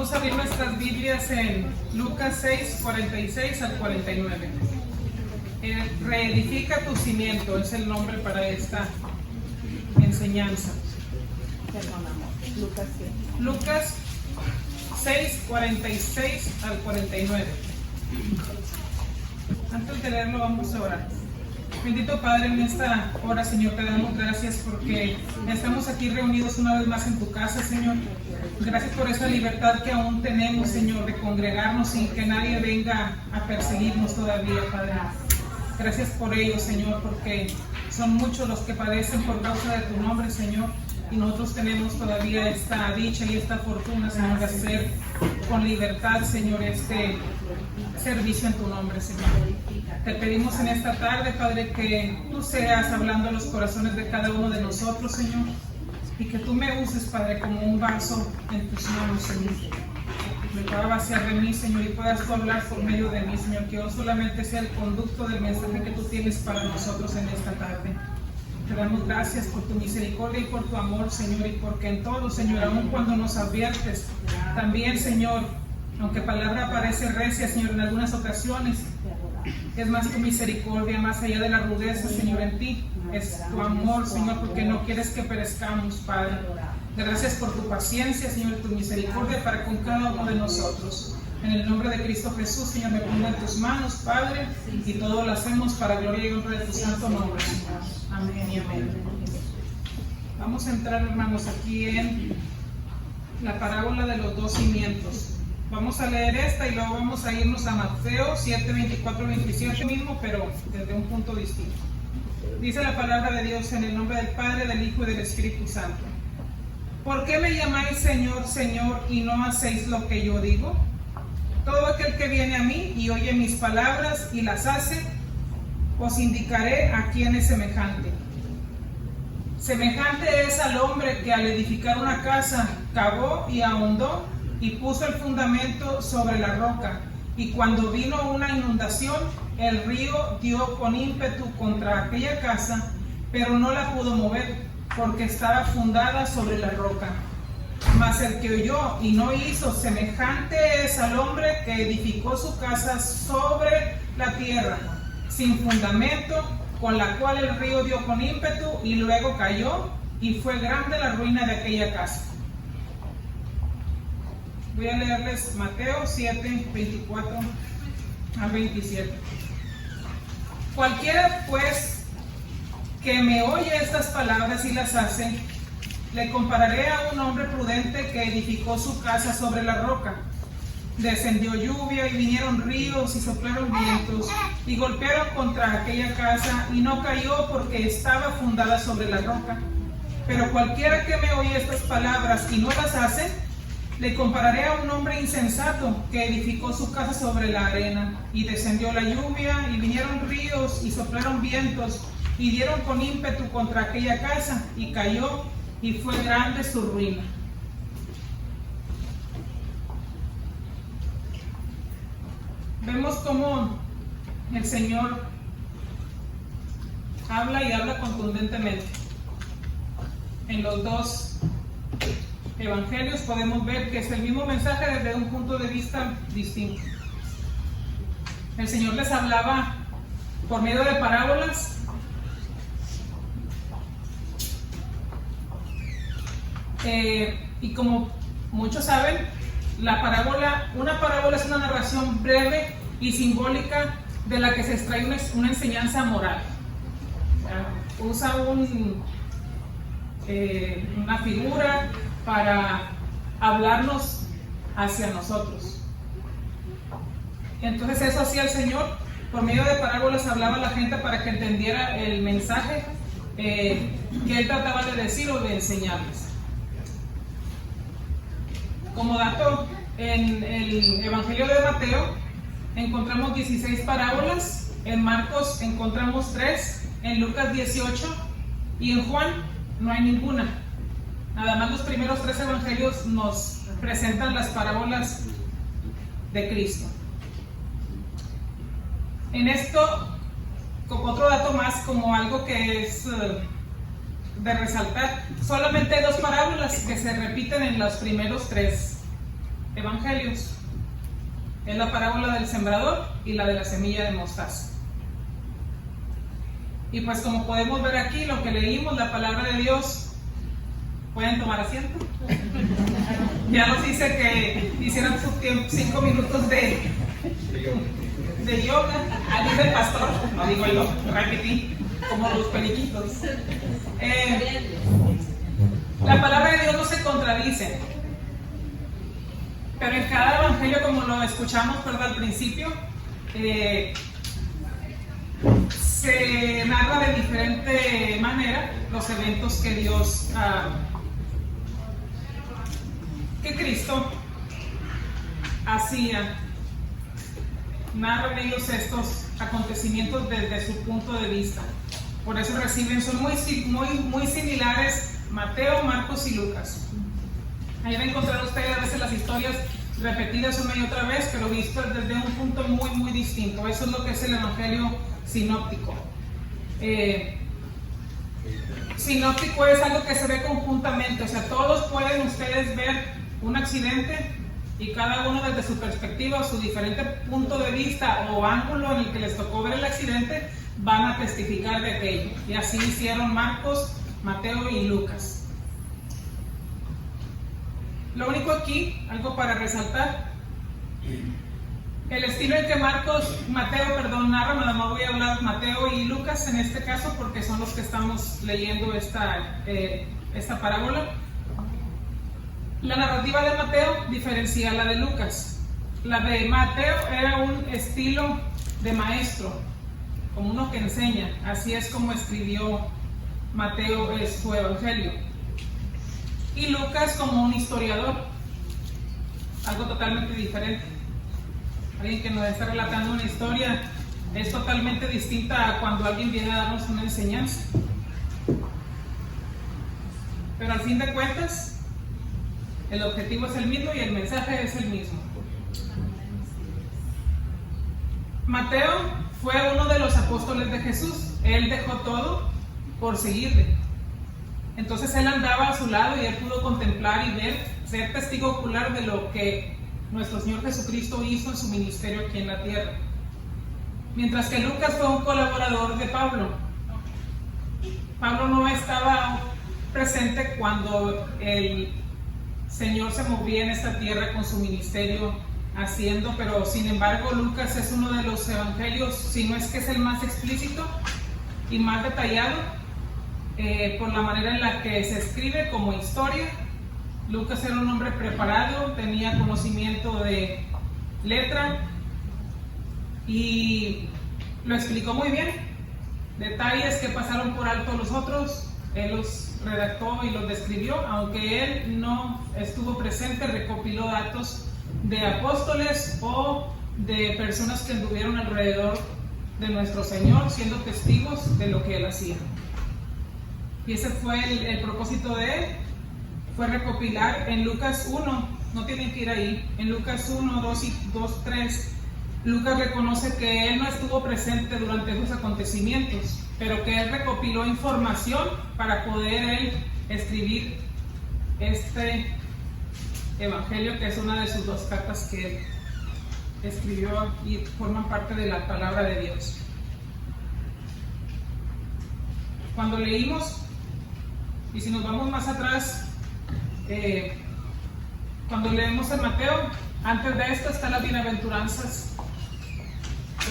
Vamos a abrir nuestras Biblias en Lucas 6, 46 al 49. Reedifica tu cimiento, es el nombre para esta enseñanza. Perdón, amor. Lucas 6, 46 al 49. Antes de leerlo vamos a orar. Bendito Padre, en esta hora, Señor, te damos gracias porque estamos aquí reunidos una vez más en tu casa, Señor. Gracias por esa libertad que aún tenemos, Señor, de congregarnos sin que nadie venga a perseguirnos todavía, Padre. Gracias por ello, Señor, porque son muchos los que padecen por causa de tu nombre, Señor. Y nosotros tenemos todavía esta dicha y esta fortuna, Señor, de hacer con libertad, Señor, este servicio en tu nombre, Señor. Te pedimos en esta tarde, Padre, que tú seas hablando a los corazones de cada uno de nosotros, Señor, y que tú me uses, Padre, como un vaso en tus manos, Señor. Me pueda vaciar de mí, Señor, y puedas tú hablar por medio de mí, Señor, que yo solamente sea el conducto del mensaje que tú tienes para nosotros en esta tarde. Te damos gracias por tu misericordia y por tu amor, Señor, y porque en todo, Señor, aun cuando nos adviertes, también, Señor, aunque palabra parece recia, Señor, en algunas ocasiones, es más tu misericordia, más allá de la rudeza, Señor, en ti. Es tu amor, Señor, porque no quieres que perezcamos, Padre. Gracias por tu paciencia, Señor, y tu misericordia para con cada uno de nosotros. En el nombre de Cristo Jesús, Señor, me pongo en tus manos, Padre, y todo lo hacemos para gloria y honra de tu santo nombre, Señor. Amén y amén. Vamos a entrar, hermanos, aquí en la parábola de los dos cimientos. Vamos a leer esta y luego vamos a irnos a Mateo 7, 24, 27 mismo, pero desde un punto distinto. Dice la palabra de Dios en el nombre del Padre, del Hijo y del Espíritu Santo. ¿Por qué me llamáis Señor, Señor, y no hacéis lo que yo digo? Todo aquel que viene a mí y oye mis palabras y las hace, os indicaré a quién es semejante. Semejante es al hombre que al edificar una casa cavó y ahondó y puso el fundamento sobre la roca. Y cuando vino una inundación, el río dio con ímpetu contra aquella casa, pero no la pudo mover, porque estaba fundada sobre la roca. Mas el que oyó y no hizo, semejante es al hombre que edificó su casa sobre la tierra, sin fundamento, con la cual el río dio con ímpetu y luego cayó, y fue grande la ruina de aquella casa. Voy a leerles Mateo 7, 24 al 27. Cualquiera, pues, que me oye estas palabras y las hace, le compararé a un hombre prudente que edificó su casa sobre la roca. Descendió lluvia y vinieron ríos y soplaron vientos y golpearon contra aquella casa y no cayó porque estaba fundada sobre la roca. Pero cualquiera que me oye estas palabras y no las hace, le compararé a un hombre insensato que edificó su casa sobre la arena. Y descendió la lluvia y vinieron ríos y soplaron vientos y dieron con ímpetu contra aquella casa y cayó, y fue grande su ruina. Vemos cómo el Señor habla y habla contundentemente. En los dos evangelios podemos ver que es el mismo mensaje desde un punto de vista distinto. El Señor les hablaba por medio de parábolas. Y como muchos saben, una parábola es una narración breve y simbólica de la que se extrae una enseñanza moral. Usa una figura para hablarnos hacia nosotros. Entonces eso hacía el Señor, por medio de parábolas hablaba a la gente para que entendiera el mensaje que Él trataba de decir o de enseñarles. Como dato, en el Evangelio de Mateo encontramos 16 parábolas, en Marcos encontramos 3, en Lucas 18 y en Juan no hay ninguna. Nada más los primeros 3 evangelios nos presentan las parábolas de Cristo. En esto, como otro dato más, como algo que es de resaltar, solamente hay 2 parábolas que se repiten en los primeros 3 evangelios. Es la parábola del sembrador y la de la semilla de mostaza. Y pues como podemos ver aquí, lo que leímos, la palabra de Dios, ¿pueden tomar asiento? Ya nos dice que hicieran sus 5 minutos de yoga. Ahí dice el pastor, no digo yo, repetí, como los periquitos. La palabra de Dios no se contradice, pero en cada evangelio, como lo escuchamos, ¿verdad? Al principio, se narra de diferente manera los eventos que Dios, que Cristo hacía. Narran ellos estos acontecimientos desde su punto de vista. Por eso son muy similares Mateo, Marcos y Lucas. Ahí va a encontrar usted a veces las historias repetidas una y otra vez, pero vistas desde un punto muy distinto. Eso es lo que es el evangelio sinóptico. Sinóptico es algo que se ve conjuntamente, o sea, todos pueden ustedes ver un accidente y cada uno desde su perspectiva o su diferente punto de vista o ángulo en el que les tocó ver el accidente van a testificar de aquello. Y así hicieron Marcos, Mateo y Lucas. Lo único aquí, algo para resaltar, el estilo en que Mateo narra, nada más voy a hablar Mateo y Lucas en este caso porque son los que estamos leyendo esta parábola. La narrativa de Mateo diferencia a la de Lucas. La de Mateo era un estilo de maestro, como uno que enseña. Así es como escribió Mateo su evangelio. Y Lucas como un historiador, algo totalmente diferente. Alguien que nos está relatando una historia es totalmente distinta a cuando alguien viene a darnos una enseñanza. Pero al fin de cuentas, el objetivo es el mismo y el mensaje es el mismo. Mateo fue uno de los apóstoles de Jesús. Él dejó todo por seguirle. Entonces él andaba a su lado y él pudo contemplar y ver, ser testigo ocular de lo que nuestro Señor Jesucristo hizo en su ministerio aquí en la tierra. Mientras que Lucas fue un colaborador de Pablo. Pablo no estaba presente cuando el Señor se movía en esta tierra con su ministerio haciendo, pero sin embargo Lucas es uno de los evangelios, si no es que es el más explícito y más detallado, por la manera en la que se escribe como historia. Lucas era un hombre preparado, tenía conocimiento de letra y lo explicó muy bien. Detalles que pasaron por alto los otros, él los redactó y los describió, aunque él no estuvo presente, recopiló datos de apóstoles o de personas que anduvieron alrededor de nuestro Señor, siendo testigos de lo que él hacía. Y ese fue el propósito de él, fue recopilar en Lucas 1, no tienen que ir ahí, en Lucas 1, 2, 3, Lucas reconoce que él no estuvo presente durante esos acontecimientos, pero que él recopiló información para poder él escribir este evangelio, que es una de sus 2 cartas que él escribió y forman parte de la palabra de Dios. Cuando leímos, y si nos vamos más atrás, cuando leemos en Mateo, antes de esto están las bienaventuranzas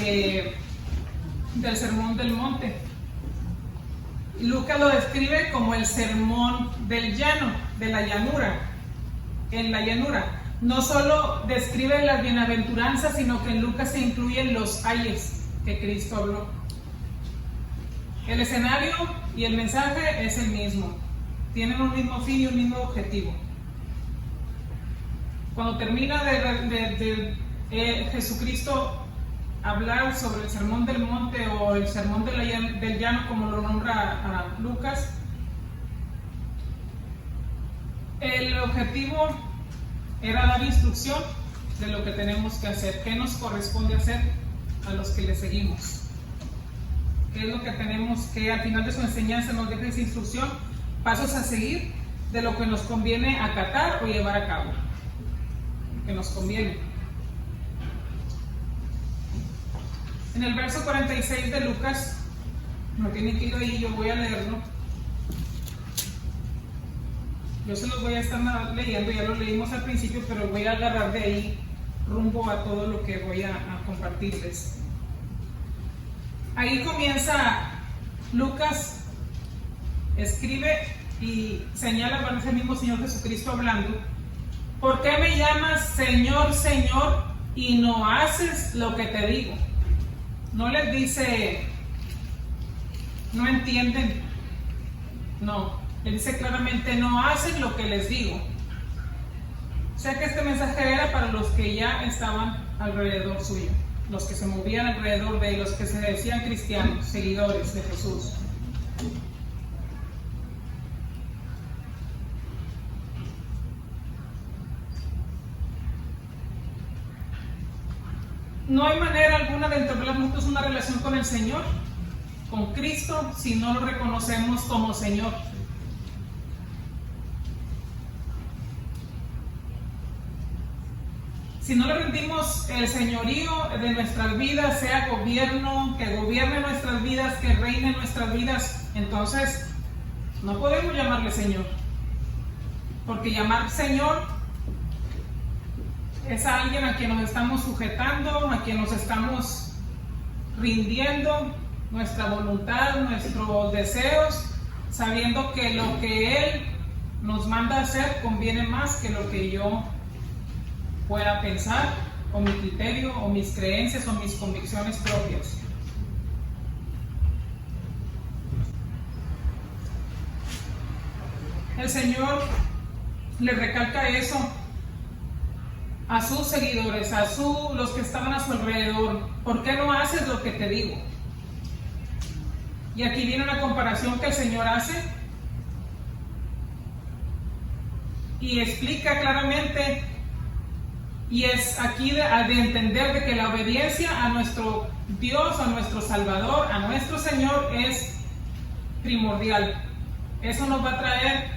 del Sermón del Monte. Lucas lo describe como el sermón del llano, de la llanura, en la llanura. No solo describe las bienaventuranzas, sino que en Lucas se incluyen los ayes que Cristo habló. El escenario y el mensaje es el mismo, tienen un mismo fin y un mismo objetivo. Cuando termina de Jesucristo hablar sobre el sermón del monte o el sermón del llano, como lo nombra a Lucas, el objetivo era dar instrucción de lo que tenemos que hacer, qué nos corresponde hacer a los que le seguimos, qué es lo que tenemos que, al final de su enseñanza nos deja esa instrucción, pasos a seguir de lo que nos conviene acatar o llevar a cabo. que nos conviene. En el verso 46 de Lucas, no tienen que ir ahí, yo voy a leerlo. Yo se los voy a estar leyendo, ya lo leímos al principio, pero voy a agarrar de ahí rumbo a todo lo que voy a compartirles. Ahí comienza Lucas, escribe y señala, bueno, es el mismo Señor Jesucristo hablando: ¿por qué me llamas Señor, Señor, y no haces lo que te digo? No les dice, no entienden, no, les dice claramente, no hacen lo que les digo. O sea que este mensaje era para los que ya estaban alrededor suyo, los que se movían alrededor de él, los que se decían cristianos, seguidores de Jesús. No hay manera alguna de entablar juntos una relación con el Señor, con Cristo, si no lo reconocemos como Señor. Si no le rendimos el señorío de nuestras vidas, sea gobierno, que gobierne nuestras vidas, que reine nuestras vidas, entonces no podemos llamarle Señor. Porque llamar Señor es a alguien a quien nos estamos sujetando, a quien nos estamos rindiendo nuestra voluntad, nuestros deseos, sabiendo que lo que Él nos manda a hacer conviene más que lo que yo pueda pensar, o mi criterio, o mis creencias, o mis convicciones propias. El Señor le recalca eso a sus seguidores, los que estaban a su alrededor. ¿Por qué no haces lo que te digo? Y aquí viene una comparación que el Señor hace y explica claramente, y es aquí de entender de que la obediencia a nuestro Dios, a nuestro Salvador, a nuestro Señor es primordial. Eso nos va a traer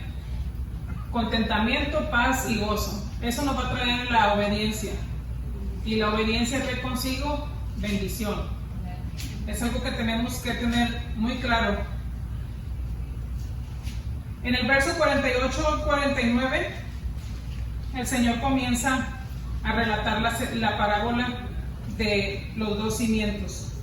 contentamiento, paz y gozo. Eso nos va a traer la obediencia. Y la obediencia trae consigo bendición. Es algo que tenemos que tener muy claro. En el verso 48 al 49, el Señor comienza a relatar la parábola de los dos cimientos.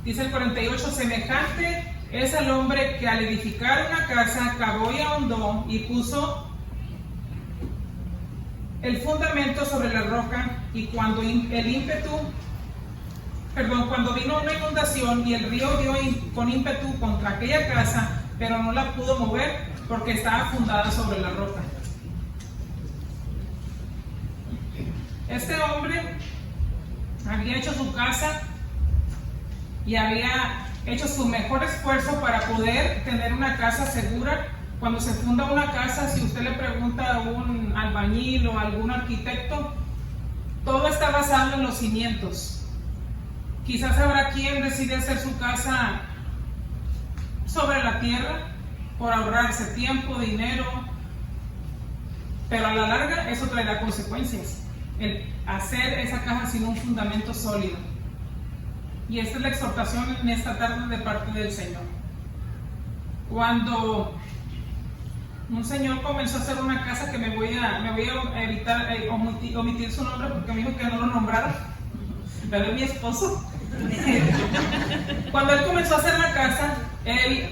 Dice el 48: semejante es el hombre que al edificar una casa cavó y ahondó y puso el fundamento sobre la roca, y cuando cuando vino una inundación y el río dio con ímpetu contra aquella casa, pero no la pudo mover porque estaba fundada sobre la roca. Este hombre había hecho su casa y había hecho su mejor esfuerzo para poder tener una casa segura. Cuando se funda una casa, si usted le pregunta a un albañil o a algún arquitecto, todo está basado en los cimientos. Quizás habrá quien decide hacer su casa sobre la tierra por ahorrarse tiempo, dinero, pero a la larga eso traerá consecuencias. El hacer esa casa sin un fundamento sólido. Y esta es la exhortación en esta tarde de parte del Señor. Cuando un señor comenzó a hacer una casa, que me voy a evitar omitir su nombre porque me dijo que no lo nombrara, pero es mi esposo. Cuando él comenzó a hacer la casa, él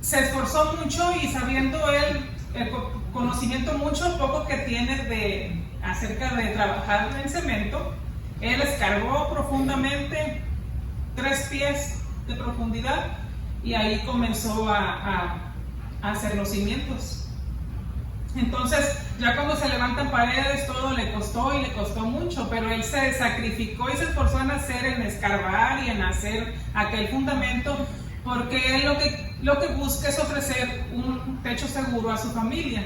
se esforzó mucho, y sabiendo él el conocimiento mucho poco que tiene acerca de trabajar en cemento, él escarbó profundamente 3 pies de profundidad, y ahí comenzó a hacer los cimientos. Entonces, ya cuando se levantan paredes, todo le costó mucho, pero él se sacrificó y se esforzó en escarbar y en hacer aquel fundamento, porque él lo que busca es ofrecer un techo seguro a su familia,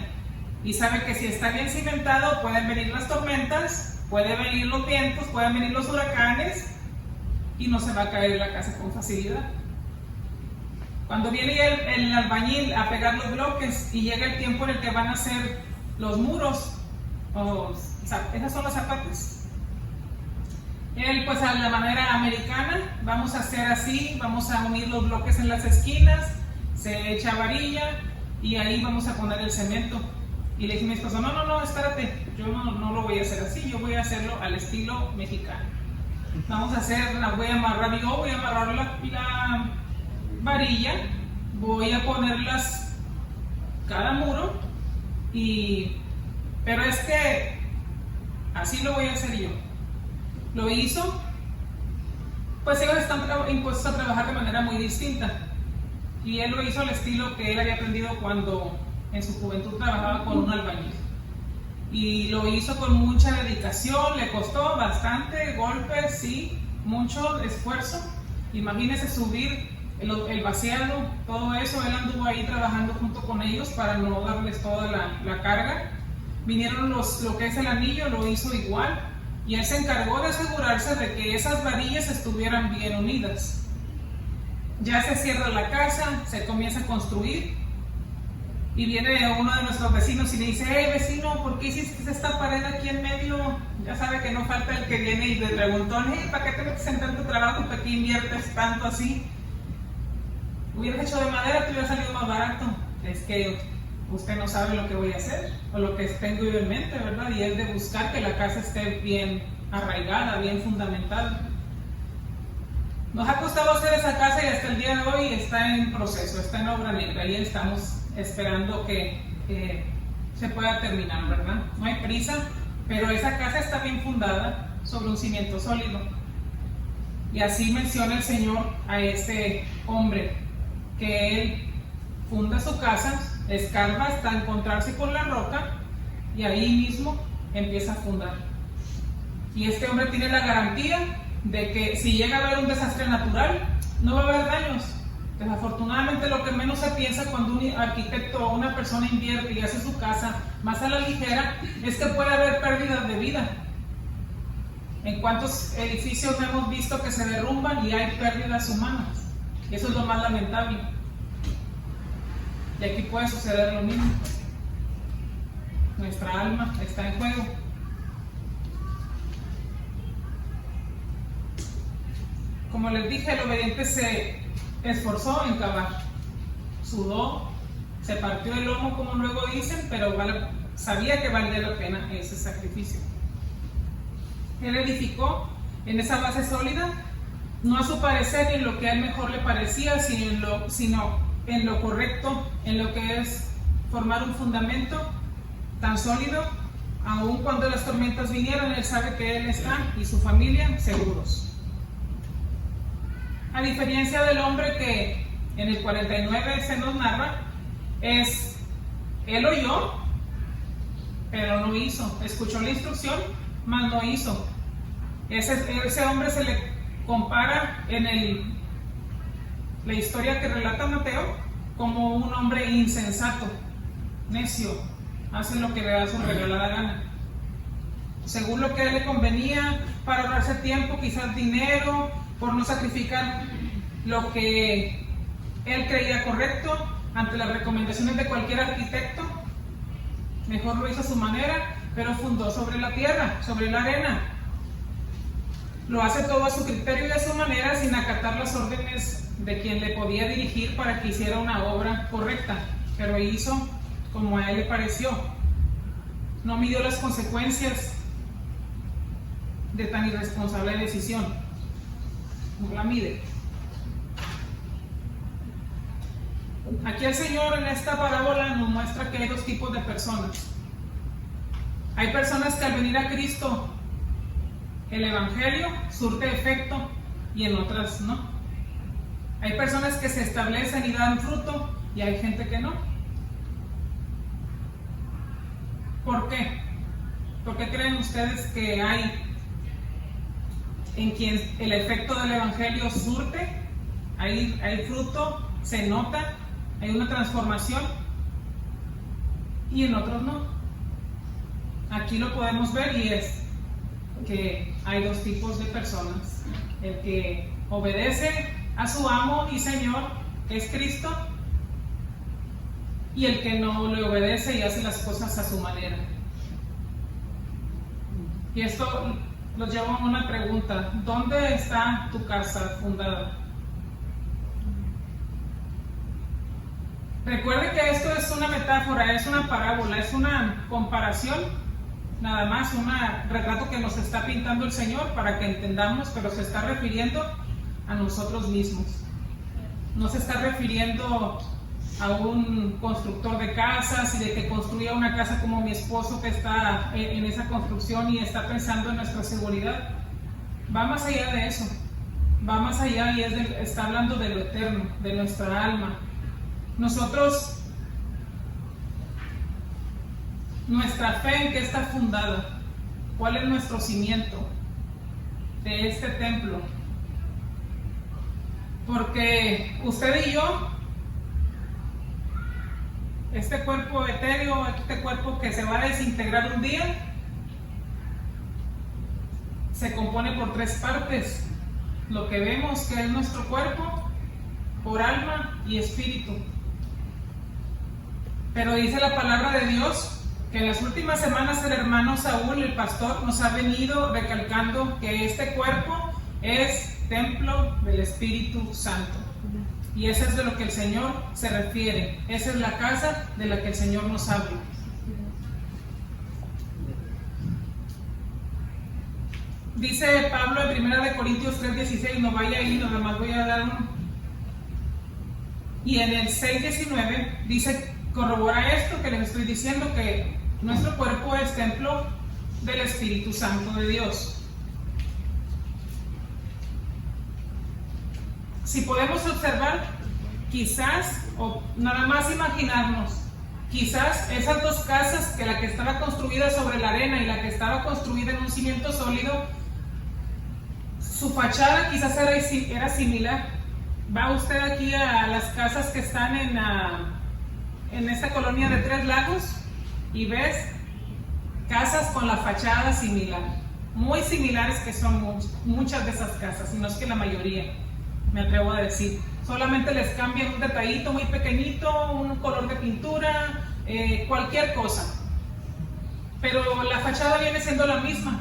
y sabe que si está bien cimentado pueden venir las tormentas, pueden venir los vientos, pueden venir los huracanes, y no se va a caer la casa con facilidad. Cuando viene el albañil a pegar los bloques y llega el tiempo en el que van a hacer los muros, esas son las zapatas. Él, pues a la manera americana, vamos a hacer así, vamos a unir los bloques en las esquinas, se echa varilla y ahí vamos a poner el cemento. Y le dije a mi esposo, no, espérate, yo no lo voy a hacer así, yo voy a hacerlo al estilo mexicano. Voy a amarrar la varilla, voy a ponerlas cada muro, pero es que así lo voy a hacer yo. Lo hizo, pues ellos están impuestos a trabajar de manera muy distinta, y él lo hizo al estilo que él había aprendido cuando en su juventud trabajaba con un albañil, y lo hizo con mucha dedicación. Le costó bastante, golpes, sí, mucho esfuerzo. Imagínese subir el vaciado, todo eso. Él anduvo ahí trabajando junto con ellos para no darles toda la carga. Vinieron lo que es el anillo, lo hizo igual, y él se encargó de asegurarse de que esas varillas estuvieran bien unidas. Ya se cierra la casa, se comienza a construir, y viene uno de nuestros vecinos y le dice, hey vecino, ¿por qué hiciste esta pared aquí en medio? Ya sabe que no falta el que viene y le preguntó, hey, ¿para qué te metes en tanto trabajo? ¿Para qué inviertes tanto así? Hubieras hecho de madera, te hubiera salido más barato. Es que usted no sabe lo que voy a hacer, o lo que tengo yo en mente, ¿verdad? Y es de buscar que la casa esté bien arraigada, bien fundamentada. Nos ha costado hacer esa casa y hasta el día de hoy está en proceso, está en obra negra, y estamos esperando que se pueda terminar, ¿verdad? No hay prisa, pero esa casa está bien fundada sobre un cimiento sólido. Y así menciona el Señor a este hombre, que él funda su casa, escarba hasta encontrarse con la roca, y ahí mismo empieza a fundar. Y este hombre tiene la garantía de que si llega a haber un desastre natural, no va a haber daños. Desafortunadamente, lo que menos se piensa cuando un arquitecto o una persona invierte y hace su casa más a la ligera es que puede haber pérdidas de vida. ¿En cuántos edificios hemos visto que se derrumban y hay pérdidas humanas? Y eso es lo más lamentable. Y aquí puede suceder lo mismo. Nuestra alma está en juego. Como les dije, el obediente se esforzó en cavar, sudó, se partió el lomo, como luego dicen, pero sabía que valía la pena ese sacrificio. Él edificó en esa base sólida, no a su parecer ni en lo que a él mejor le parecía, sino en lo correcto, en lo que es formar un fundamento tan sólido. Aun cuando las tormentas vinieran, él sabe que él está y su familia seguros. A diferencia del hombre que en el 49 se nos narra, él oyó, pero no hizo. Escuchó la instrucción, mas no hizo. Ese hombre se le compara en la historia que relata Mateo como un hombre insensato, necio, hace lo que le da su regalada gana. Según lo que a él le convenía, para ahorrarse tiempo, quizás dinero, por no sacrificar lo que él creía correcto ante las recomendaciones de cualquier arquitecto, mejor lo hizo a su manera, pero fundó sobre la tierra, sobre la arena. Lo hace todo a su criterio y a su manera, sin acatar las órdenes de quien le podía dirigir para que hiciera una obra correcta, pero hizo como a él le pareció. No midió las consecuencias de tan irresponsable decisión. No la mide. Aquí el Señor en esta parábola nos muestra que hay dos tipos de personas. Hay personas que al venir a Cristo el Evangelio surte efecto y en otras no. Hay personas que se establecen y dan fruto y hay gente que no. ¿Por qué? ¿Por qué creen ustedes que hay en quien el efecto del Evangelio surte? Hay fruto, se nota, hay una transformación y en otros no. Aquí lo podemos ver y es que hay dos tipos de personas: el que obedece a su amo y Señor, que es Cristo, y el que no le obedece y hace las cosas a su manera. Y esto nos lleva a una pregunta: ¿dónde está tu casa fundada? Recuerde que esto es una metáfora, es una parábola, es una comparación, nada más, un retrato que nos está pintando el Señor para que entendamos, pero se está refiriendo a nosotros mismos. No se está refiriendo a un constructor de casas y de que construya una casa como mi esposo que está en esa construcción y está pensando en nuestra seguridad. Va más allá de eso, va más allá y está hablando de lo eterno, de nuestra alma. Nosotros, nuestra fe, ¿en qué está fundada? ¿Cuál es nuestro cimiento de este templo? Porque usted y yo, este cuerpo etéreo, este cuerpo que se va a desintegrar un día, se compone por tres partes: lo que vemos, que es nuestro cuerpo, por alma y espíritu. Pero dice la palabra de Dios que en las últimas semanas el hermano Saúl, el pastor, nos ha venido recalcando que este cuerpo es templo del Espíritu Santo. Y eso es de lo que el Señor se refiere. Esa es la casa de la que el Señor nos habla. Dice Pablo en 1 Corintios 3:16, no vaya ahí, nada más voy a dar un... Y en el 6:19 dice, corrobora esto que les estoy diciendo, que nuestro cuerpo es templo del Espíritu Santo de Dios. Si podemos observar, quizás, o nada más imaginarnos, quizás esas dos casas, que la que estaba construida sobre la arena y la que estaba construida en un cimiento sólido, su fachada quizás era similar. Va usted aquí a las casas que están en esta colonia de Tres Lagos y ves casas con la fachada similar, muy similares, que son muchas de esas casas, y no es que la mayoría, me atrevo a decir. Solamente les cambian un detallito muy pequeñito, un color de pintura, cualquier cosa, pero la fachada viene siendo la misma.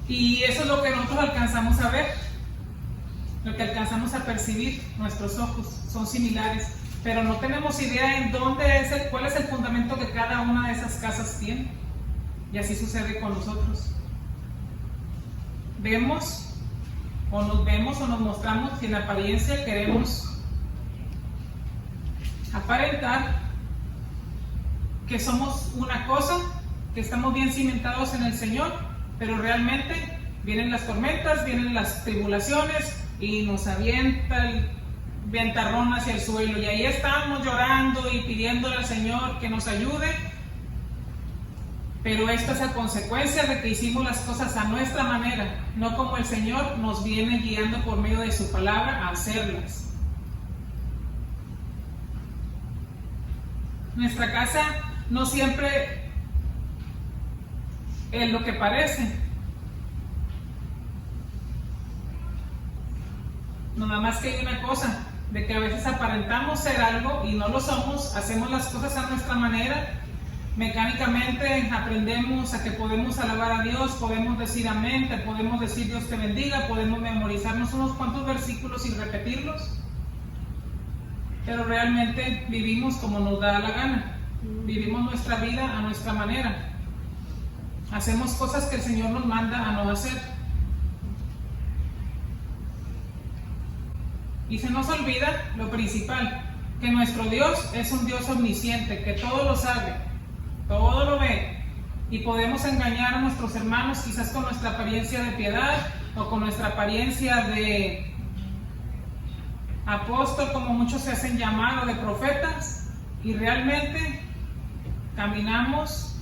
Y eso es lo que nosotros alcanzamos a ver, lo que alcanzamos a percibir. Nuestros ojos son similares, pero no tenemos idea en cuál es el fundamento que cada una de esas casas tiene. Y así sucede con nosotros. Vemos o nos mostramos y en apariencia queremos aparentar que somos una cosa, que estamos bien cimentados en el Señor, pero realmente vienen las tormentas, vienen las tribulaciones y nos avienta el ventarrón hacia el suelo, y ahí estamos llorando y pidiéndole al Señor que nos ayude. Pero esto es a consecuencia de que hicimos las cosas a nuestra manera, no como el Señor nos viene guiando por medio de su palabra a hacerlas. Nuestra casa no siempre es lo que parece. Nada más que hay una cosa, de que a veces aparentamos ser algo y no lo somos, hacemos las cosas a nuestra manera. Mecánicamente aprendemos a que podemos alabar a Dios, podemos decir amén, podemos decir Dios te bendiga, podemos memorizarnos unos cuantos versículos y repetirlos, pero realmente vivimos como nos da la gana, vivimos nuestra vida a nuestra manera, hacemos cosas que el Señor nos manda a no hacer. Y se nos olvida lo principal, que nuestro Dios es un Dios omnisciente, que todo lo sabe, todo lo ve, y podemos engañar a nuestros hermanos quizás con nuestra apariencia de piedad o con nuestra apariencia de apóstol, como muchos se hacen llamar, o de profetas, y realmente caminamos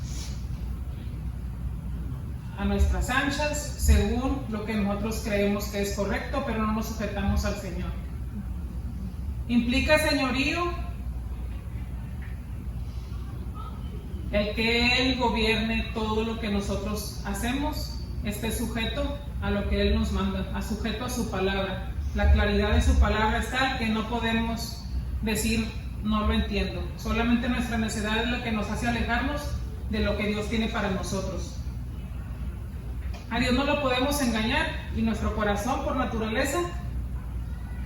a nuestras anchas según lo que nosotros creemos que es correcto, pero no nos sujetamos al Señor. ¿Implica señorío el que Él gobierne todo lo que nosotros hacemos, esté sujeto a lo que Él nos manda, sujeto a su palabra? La claridad de su palabra es tal que no podemos decir no lo entiendo. Solamente nuestra necedad es la que nos hace alejarnos de lo que Dios tiene para nosotros. A Dios no lo podemos engañar y nuestro corazón por naturaleza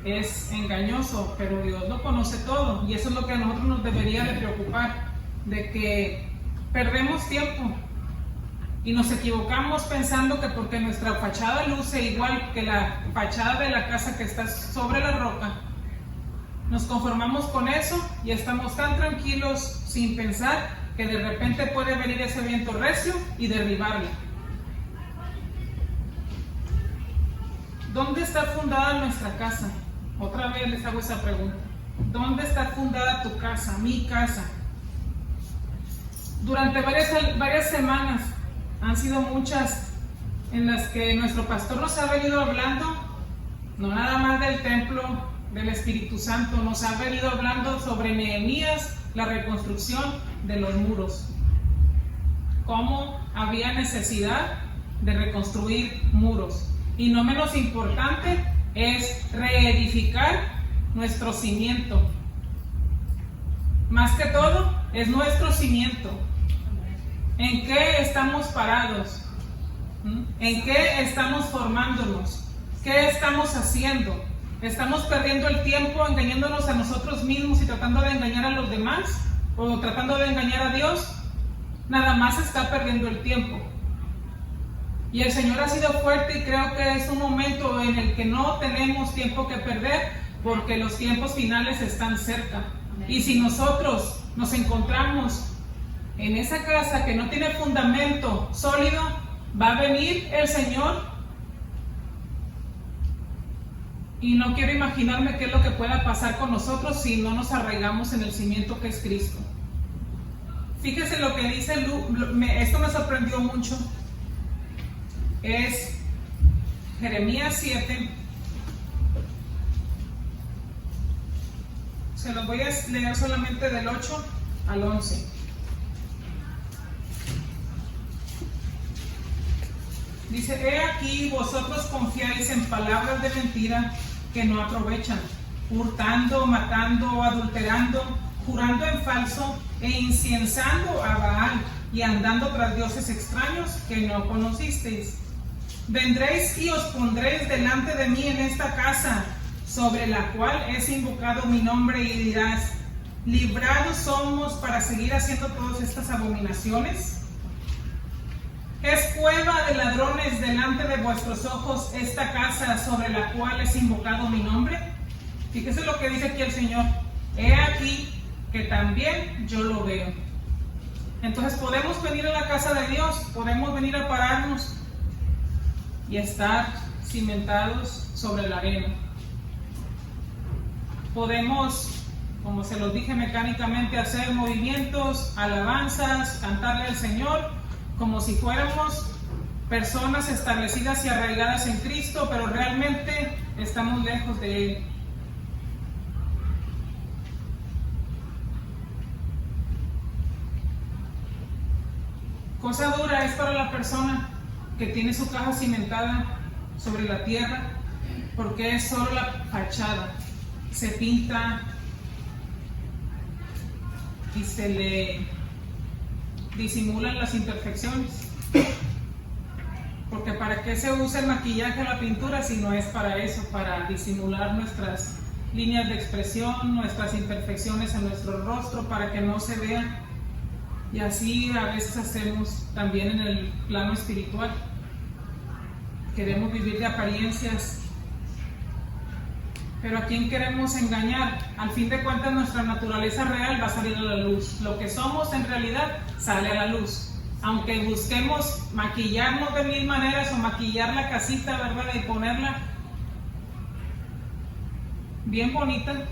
es engañoso, pero Dios lo conoce todo y eso es lo que a nosotros nos debería de preocupar, de que perdemos tiempo y nos equivocamos pensando que porque nuestra fachada luce igual que la fachada de la casa que está sobre la roca, nos conformamos con eso y estamos tan tranquilos sin pensar que de repente puede venir ese viento recio y derribarla. ¿Dónde está fundada nuestra casa? Otra vez les hago esa pregunta. ¿Dónde está fundada tu casa, mi casa? Durante varias semanas, han sido muchas en las que nuestro pastor nos ha venido hablando, no nada más del templo del Espíritu Santo, nos ha venido hablando sobre Nehemías, la reconstrucción de los muros. Cómo había necesidad de reconstruir muros. Y no menos importante es reedificar nuestro cimiento. Más que todo, es nuestro cimiento. ¿En qué estamos parados? ¿En qué estamos formándonos? ¿Qué estamos haciendo? ¿Estamos perdiendo el tiempo engañándonos a nosotros mismos y tratando de engañar a los demás? ¿O tratando de engañar a Dios? Nada más está perdiendo el tiempo. Y el Señor ha sido fuerte y creo que es un momento en el que no tenemos tiempo que perder porque los tiempos finales están cerca. Y si nosotros nos encontramos en esa casa que no tiene fundamento sólido, va a venir el Señor y no quiero imaginarme qué es lo que pueda pasar con nosotros si no nos arraigamos en el cimiento que es Cristo. Fíjese lo que dice esto me sorprendió mucho. Es Jeremías 7. Se los voy a leer solamente del 8 al 11. Dice: he aquí vosotros confiáis en palabras de mentira que no aprovechan, hurtando, matando, adulterando, jurando en falso e inciensando a Baal y andando tras dioses extraños que no conocisteis. Vendréis y os pondréis delante de mí en esta casa, sobre la cual es invocado mi nombre, y dirás: ¿librados somos para seguir haciendo todas estas abominaciones? ¿Es cueva de ladrones delante de vuestros ojos esta casa sobre la cual es invocado mi nombre? Fíjese lo que dice aquí el Señor: he aquí que también yo lo veo. Entonces podemos venir a la casa de Dios, podemos venir a pararnos y estar cimentados sobre la arena. Podemos, como se los dije mecánicamente, hacer movimientos, alabanzas, cantarle al Señor, como si fuéramos personas establecidas y arraigadas en Cristo, pero realmente estamos lejos de Él. Cosa dura es para la persona que tiene su casa cimentada sobre la tierra, porque es solo la fachada. Se pinta y se le disimulan las imperfecciones. Porque ¿para qué se usa el maquillaje o la pintura si no es para eso? Para disimular nuestras líneas de expresión, nuestras imperfecciones en nuestro rostro, para que no se vean. Y así a veces hacemos también en el plano espiritual. Queremos vivir de apariencias, pero ¿a quién queremos engañar? Al fin de cuentas, nuestra naturaleza real va a salir a la luz. Lo que somos en realidad sale a la luz. Aunque busquemos maquillarnos de mil maneras o maquillar la casita, ¿verdad? Y ponerla bien bonita,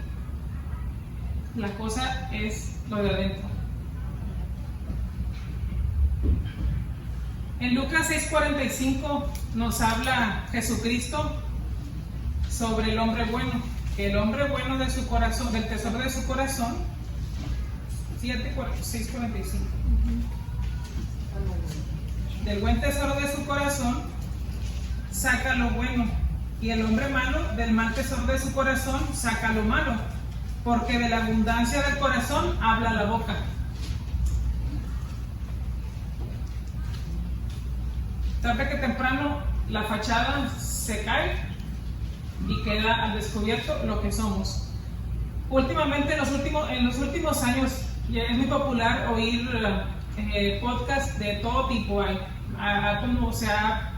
la cosa es lo de adentro. En Lucas 6:45 nos habla Jesucristo sobre el hombre bueno, que el hombre bueno de su corazón, del tesoro de su corazón, 6:45, del buen tesoro de su corazón saca lo bueno, y el hombre malo del mal tesoro de su corazón saca lo malo, porque de la abundancia del corazón habla la boca. Tarde que temprano la fachada se cae y queda al descubierto lo que somos. Últimamente, en los últimos años, ya es muy popular oír podcasts de todo tipo. Como se ha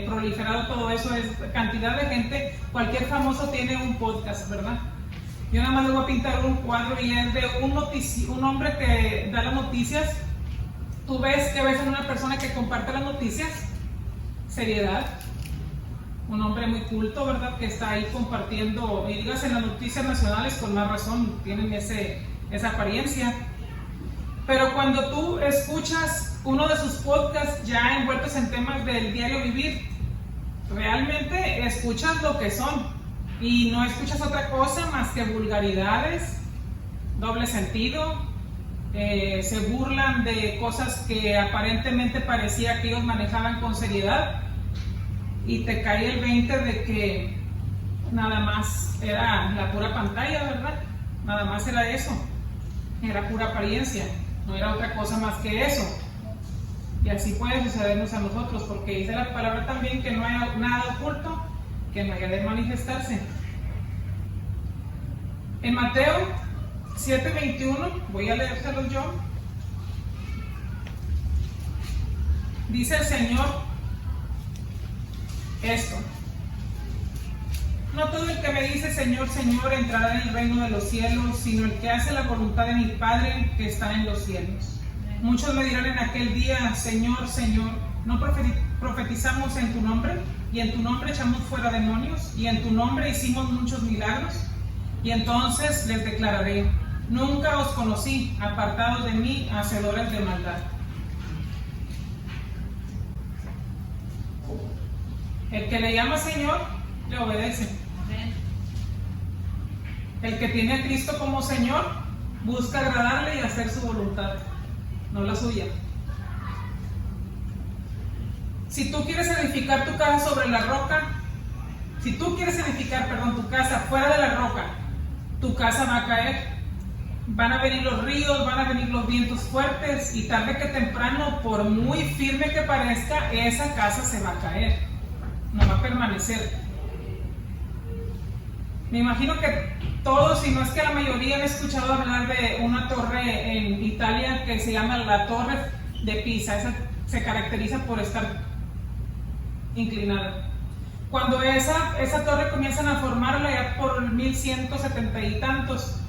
proliferado todo eso, es cantidad de gente, cualquier famoso tiene un podcast, ¿verdad? Yo nada más le voy a pintar un cuadro y es de un hombre que da las noticias. Tú ves que ves en una persona que comparte las noticias, seriedad, un hombre muy culto, ¿verdad? Que está ahí compartiendo, y digas en las noticias nacionales, con más razón, tienen esa apariencia. Pero cuando tú escuchas uno de sus podcasts ya envueltos en temas del diario vivir, realmente escuchas lo que son y no escuchas otra cosa más que vulgaridades, doble sentido. Se burlan de cosas que aparentemente parecía que ellos manejaban con seriedad y te cae el 20 de que nada más era la pura pantalla, ¿verdad? Nada más era eso, era pura apariencia, no era otra cosa más que eso. Y así puede sucedernos a nosotros, porque dice la palabra también que no hay nada oculto que no haya de manifestarse. En Mateo 7:21, voy a leérselos yo. Dice el Señor esto: no todo el que me dice Señor, Señor entrará en el reino de los cielos, sino el que hace la voluntad de mi Padre que está en los cielos. Muchos me dirán en aquel día, Señor, Señor, ¿no profetizamos en tu nombre? Y en tu nombre echamos fuera demonios, y en tu nombre hicimos muchos milagros. Y entonces les declararé: nunca os conocí, apartados de mí, hacedores de maldad. El que le llama Señor, le obedece. El que tiene a Cristo como Señor, busca agradarle y hacer su voluntad, no la suya. Si tú quieres edificar tu casa sobre la roca, si tú quieres edificar, tu casa fuera de la roca, tu casa va a caer. Van a venir los ríos, van a venir los vientos fuertes y tarde que temprano, por muy firme que parezca, esa casa se va a caer, no va a permanecer. Me imagino que todos, si no es que la mayoría, han escuchado hablar de una torre en Italia que se llama la Torre de Pisa. Esa se caracteriza por estar inclinada. Cuando esa torre comienzan a formarla ya por 1170 y tantos,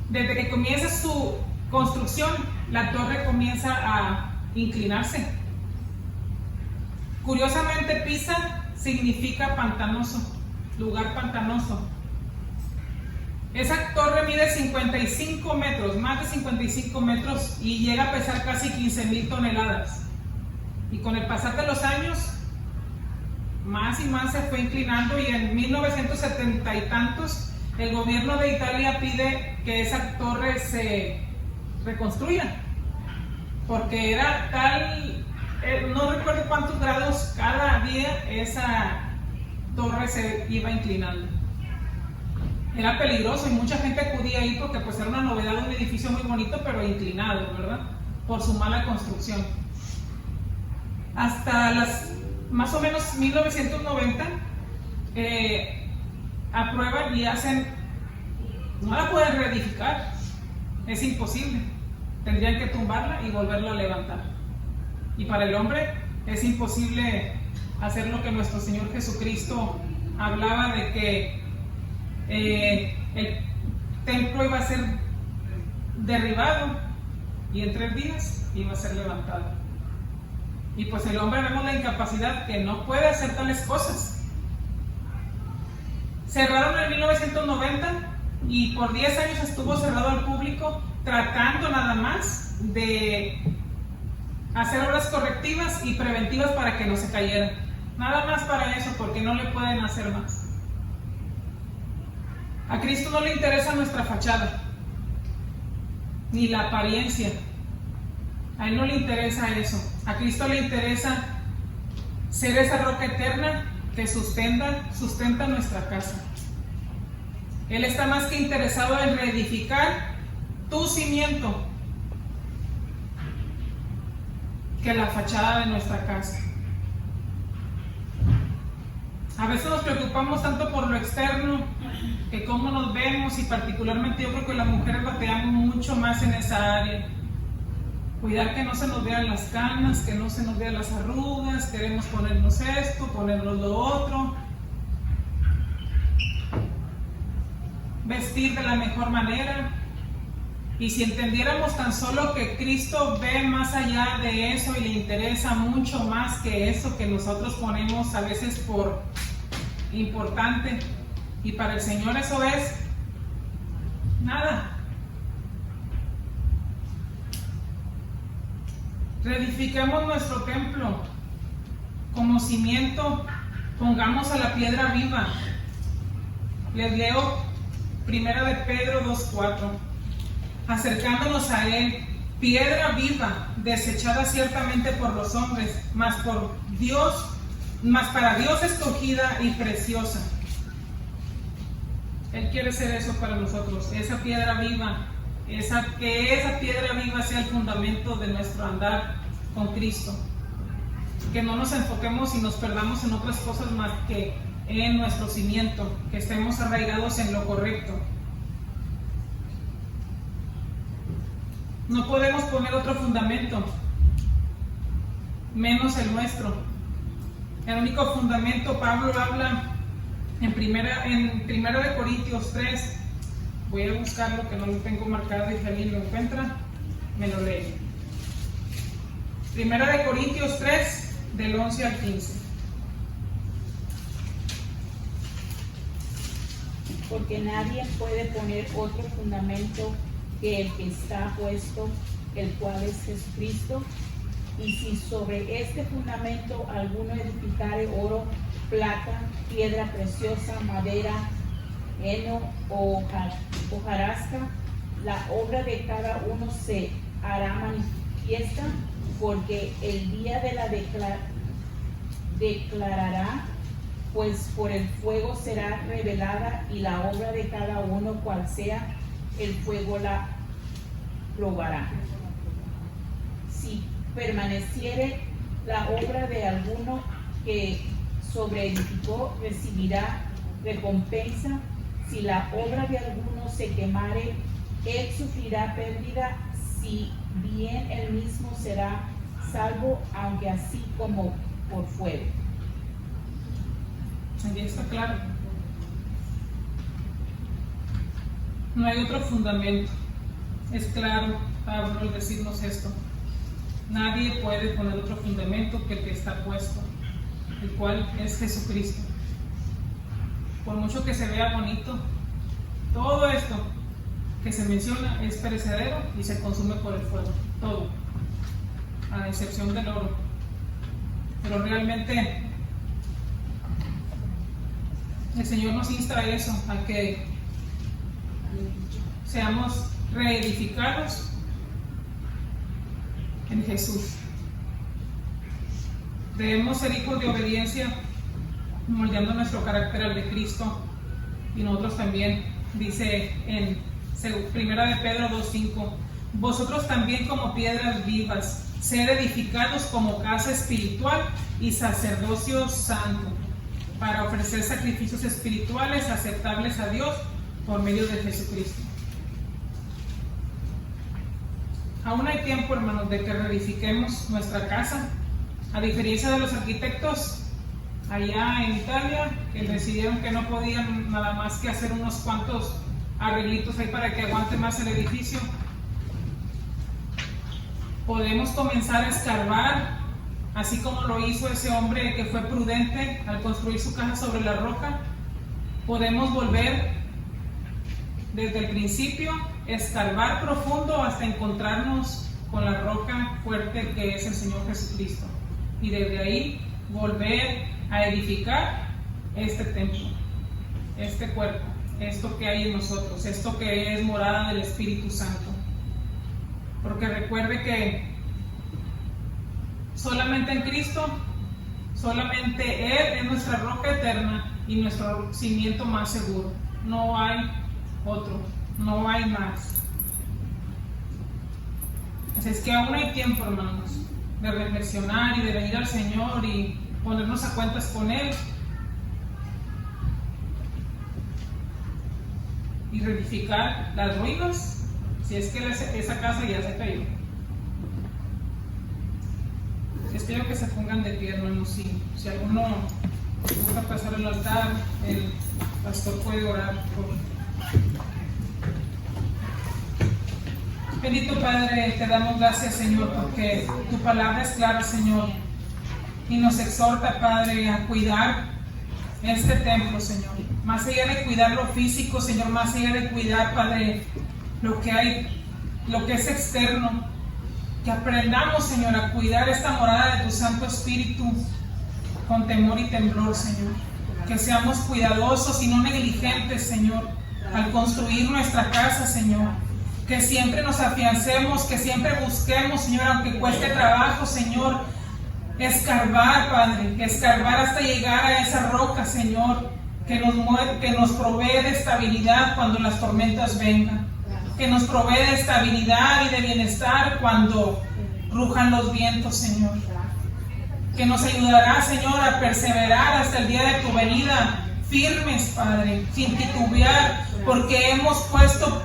desde que comienza su construcción, la torre comienza a inclinarse. Curiosamente, Pisa significa pantanoso, lugar pantanoso. Esa torre mide 55 metros, más de 55 metros, y llega a pesar casi 15,000 toneladas. Y con el pasar de los años, más y más se fue inclinando, y en 1970 y tantos, el gobierno de Italia pide que esa torre se reconstruya, porque era tal, no recuerdo cuántos grados cada día esa torre se iba inclinando. Era peligroso y mucha gente acudía ahí porque pues era una novedad, un edificio muy bonito pero inclinado, ¿verdad? Por su mala construcción. Hasta más o menos 1990 aprueban y hacen, no la pueden reedificar, es imposible, tendrían que tumbarla y volverla a levantar. Y para el hombre es imposible hacer lo que nuestro Señor Jesucristo hablaba de que el templo iba a ser derribado y en 3 días iba a ser levantado. Y pues el hombre, vemos la incapacidad, que no puede hacer tales cosas. Cerraron en 1990 y por 10 años estuvo cerrado al público, tratando nada más de hacer obras correctivas y preventivas para que no se cayeran. Nada más para eso, porque no le pueden hacer más. A Cristo no le interesa nuestra fachada, ni la apariencia. A Él no le interesa eso. A Cristo le interesa ser esa roca eterna que sustenta nuestra casa. Él está más que interesado en reedificar tu cimiento que la fachada de nuestra casa. A veces nos preocupamos tanto por lo externo, que cómo nos vemos, y particularmente yo creo que las mujeres bateamos mucho más en esa área. Cuidar que no se nos vean las canas, que no se nos vean las arrugas, queremos ponernos esto, ponernos lo otro, vestir de la mejor manera. Y si entendiéramos tan solo que Cristo ve más allá de eso y le interesa mucho más que eso que nosotros ponemos a veces por importante, y para el Señor eso es nada. Reedifiquemos nuestro templo como cimiento, pongamos a la piedra viva. Les leo 1 de Pedro 2:4. Acercándonos a Él, piedra viva, desechada ciertamente por los hombres, mas para Dios escogida y preciosa. Él quiere ser eso para nosotros, esa piedra viva, que esa piedra viva sea el fundamento de nuestro andar con Cristo. Que no nos enfoquemos y nos perdamos en otras cosas más que en nuestro cimiento, que estemos arraigados en lo correcto. No podemos poner otro fundamento, menos el nuestro. El único fundamento, Pablo habla en primera de Corintios 3. Voy a buscarlo, que no lo tengo marcado, y si alguien lo encuentra, me lo lee. 1 de Corintios 3, del 11 al 15. Porque nadie puede poner otro fundamento que el que está puesto, el cual es Jesucristo. Y si sobre este fundamento alguno edificare oro, plata, piedra preciosa, madera, heno o hojarasca, la obra de cada uno se hará manifiesta, porque el día de la declarará, pues por el fuego será revelada, y la obra de cada uno, cual sea, el fuego la probará. Si permaneciere la obra de alguno que sobreedificó, recibirá recompensa. Si la obra de alguno se quemare, él sufrirá pérdida, si bien él mismo será salvo, aunque así como por fuego. Ahí está claro. No hay otro fundamento. Es claro, Pablo, al decirnos esto. Nadie puede poner otro fundamento que el que está puesto, el cual es Jesucristo. Por mucho que se vea bonito, todo esto que se menciona es perecedero y se consume por el fuego, todo, a excepción del oro. Pero realmente el Señor nos insta a eso, a que seamos reedificados en Jesús. Debemos ser hijos de obediencia, moldeando nuestro carácter al de Cristo. Y nosotros también, dice en 1 de Pedro 2:5, vosotros también como piedras vivas, ser edificados como casa espiritual y sacerdocio santo, para ofrecer sacrificios espirituales aceptables a Dios por medio de Jesucristo. Aún hay tiempo, hermanos, de que reedifiquemos nuestra casa, a diferencia de los arquitectos allá en Italia, que decidieron que no podían nada más que hacer unos cuantos arreglitos ahí para que aguante más el edificio. Podemos comenzar a escarbar, así como lo hizo ese hombre que fue prudente al construir su casa sobre la roca. Podemos volver desde el principio, escarbar profundo hasta encontrarnos con la roca fuerte que es el Señor Jesucristo, y desde ahí volver a edificar este templo, este cuerpo, esto que hay en nosotros, esto que es morada del Espíritu Santo. Porque recuerde que solamente en Cristo Solamente Él es nuestra roca eterna y nuestro cimiento más seguro. No hay otro, no hay más. Así es que aún hay tiempo, hermanos, de reflexionar y de venir al Señor y ponernos a cuentas con Él y reedificar las ruinas, si es que esa casa ya se cayó. Espero que se pongan de pie, hermanos. Si alguno gusta pasar al altar, el pastor puede orar por. Bendito Padre, te damos gracias, Señor, porque tu palabra es clara, Señor, y nos exhorta, Padre, a cuidar este templo, Señor. Más allá de cuidar lo físico, Señor, más allá de cuidar, Padre, lo que es externo, que aprendamos, Señor, a cuidar esta morada de tu Santo Espíritu con temor y temblor, Señor. Que seamos cuidadosos y no negligentes, Señor, al construir nuestra casa, Señor. Que siempre nos afiancemos, que siempre busquemos, Señor, aunque cueste trabajo, Señor, escarbar, Padre, escarbar hasta llegar a esa roca, Señor, que nos provee de estabilidad cuando las tormentas vengan, que nos provee de estabilidad y de bienestar cuando rujan los vientos, Señor, que nos ayudará, Señor, a perseverar hasta el día de tu venida, firmes, Padre, sin titubear, porque hemos puesto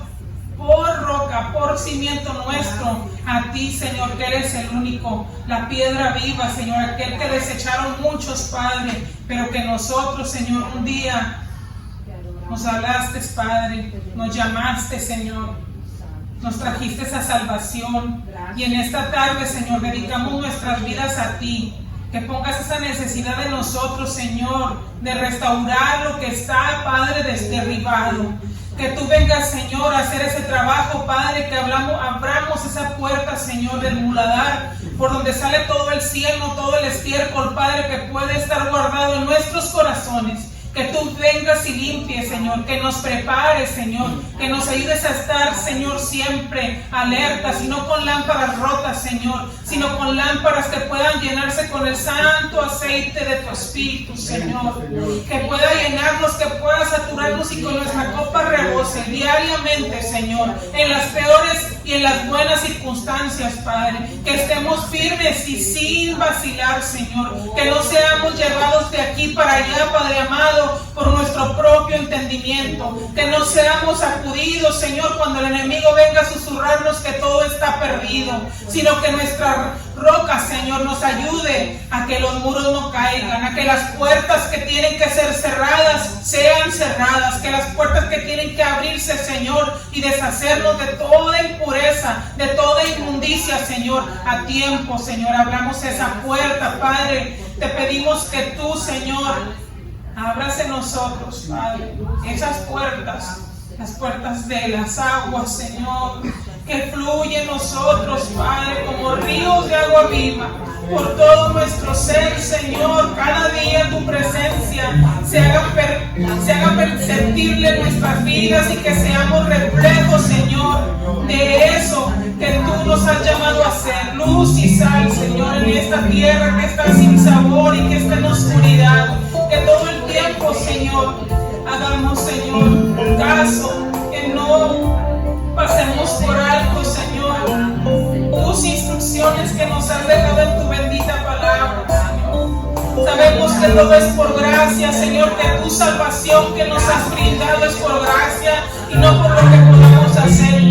por roca, por cimiento nuestro, a ti, Señor, que eres el único, la piedra viva, Señor, aquel que desecharon muchos, Padre, pero que nosotros, Señor, un día nos hablaste, Padre, nos llamaste, Señor, nos trajiste esa salvación, y en esta tarde, Señor, dedicamos nuestras vidas a ti. Que pongas esa necesidad de nosotros, Señor, de restaurar lo que está, Padre, derribado. Que tú vengas, Señor, a hacer ese trabajo, Padre, que abramos esa puerta, Señor, del muladar, por donde sale todo el cielo, todo el estiércol, Padre, que puede estar guardado en nuestros corazones. Que tú vengas y limpies, Señor, que nos prepares, Señor, que nos ayudes a estar, Señor, siempre alertas, y no con lámparas rotas, Señor, sino con lámparas que puedan llenarse con el santo aceite de tu Espíritu, Señor, que pueda llenarnos, que pueda saturarnos y con nuestra copa rebose diariamente, Señor, en las peores y en las buenas circunstancias, Padre, que estemos firmes y sin vacilar, Señor, que no seamos llevados de aquí para allá, Padre amado, por nuestro propio entendimiento, que no seamos sacudidos, Señor, cuando el enemigo venga a susurrarnos que todo está perdido, sino que nuestra roca, Señor, nos ayude a que los muros no caigan, a que las puertas que tienen que ser cerradas sean cerradas, que las puertas que tienen que abrirse, Señor, y deshacernos de toda impureza, de toda inmundicia, Señor, a tiempo, Señor, abramos esa puerta, Padre. Te pedimos que tú, Señor, abras en nosotros, Padre, esas puertas, las puertas de las aguas, Señor, que fluyen en nosotros, Padre, como ríos de agua viva, por todo nuestro ser, Señor. Cada día tu presencia se haga perceptible en nuestras vidas y que seamos reflejos, Señor, de eso que tú nos has llamado a ser, luz y sal, Señor, en esta tierra que está sin sabor y que está en oscuridad. Que todo el tiempo, Señor, hagamos, Señor, caso, que no pasemos por alto, Señor, tus instrucciones que nos has dejado en tu bendita palabra, Señor. Sabemos que todo es por gracia, Señor, que tu salvación que nos has brindado es por gracia y no por lo que podamos hacer.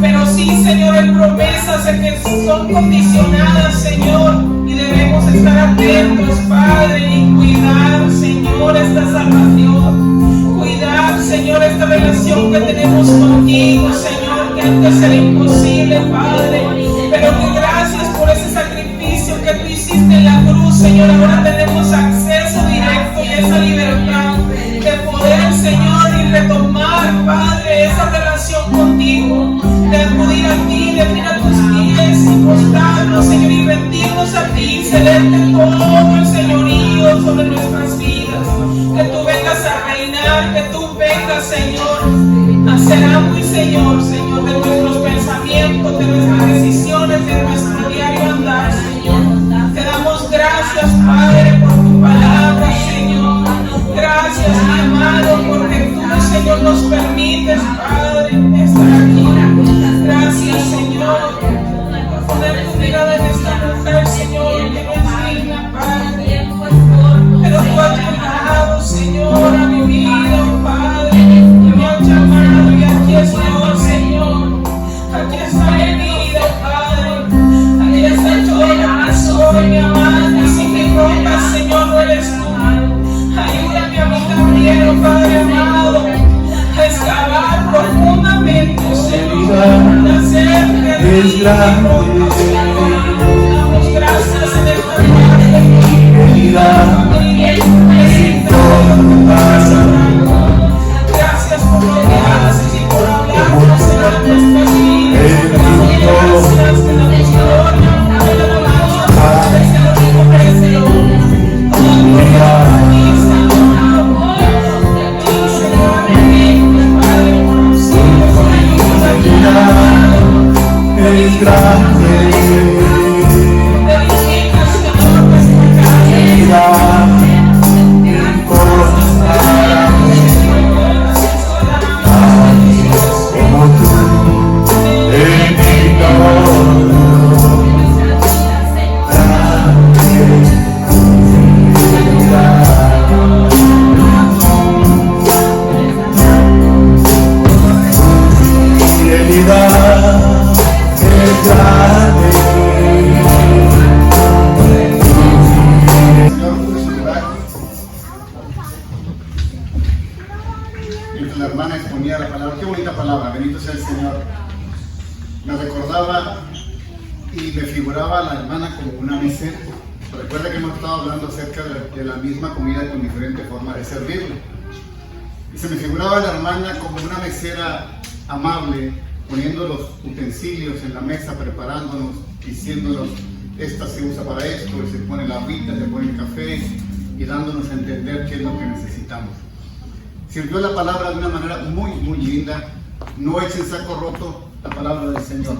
Pero sí, Señor, hay promesas que son condicionadas, Señor, y debemos estar atentos, Padre, y cuidar, Señor, esta salvación. Cuidar, Señor, esta relación que tenemos contigo, Señor, que antes era imposible, Padre. Pero que gracias por ese sacrificio que tú hiciste en la cruz, Señor. Ahora tenemos acceso directo y esa libertad de poder, Señor, y retomar, Padre, esa relación contigo, de acudir a ti, de venir a tus pies y postrarnos, Señor, y rendirnos a ti, cederte todo el señorío sobre nuestras vidas. Que tú vengas a reinar, que tú vengas, Señor, a ser amo y Señor, Señor, de nuestros pensamientos, de nuestras decisiones, de nuestro diario andar, Señor. Te damos gracias, Padre, por tu poner tu mirada en esta mujer, Señor, que no es digna, Padre. Pero tú has llamado, Señor, a mi vida, Padre. Me has llamado y aquí estoy, Señor. Aquí está mi vida, Padre. Aquí está todo lo que soy, mi amante. Si me rompas, Señor, no eres tú. Ayúdame a mí también, Padre amado, a excavar profundamente, Señor, a hacer que es grande. Damos gracias en esta tarde. Gracias por lo que haces y por hablarnos en nuestras vidas. Gracias, te damos gloria, te damos Padre, te lo digo por este hombre. Es grande, como tú, en mi la hermana exponía la palabra. Qué bonita palabra, bendito sea el Señor. Me recordaba y me figuraba a la hermana como una mesera. Recuerda que hemos estado hablando acerca de la misma comida con diferente forma de servirla. Y se me figuraba a la hermana como una mesera amable, poniendo los utensilios en la mesa, preparándonos, diciéndonos, esta se usa para esto, y se pone la agüita, se pone el café, y dándonos a entender qué es lo que necesitamos. Sirvió la palabra de una manera muy, muy linda, no echen saco roto la palabra del Señor.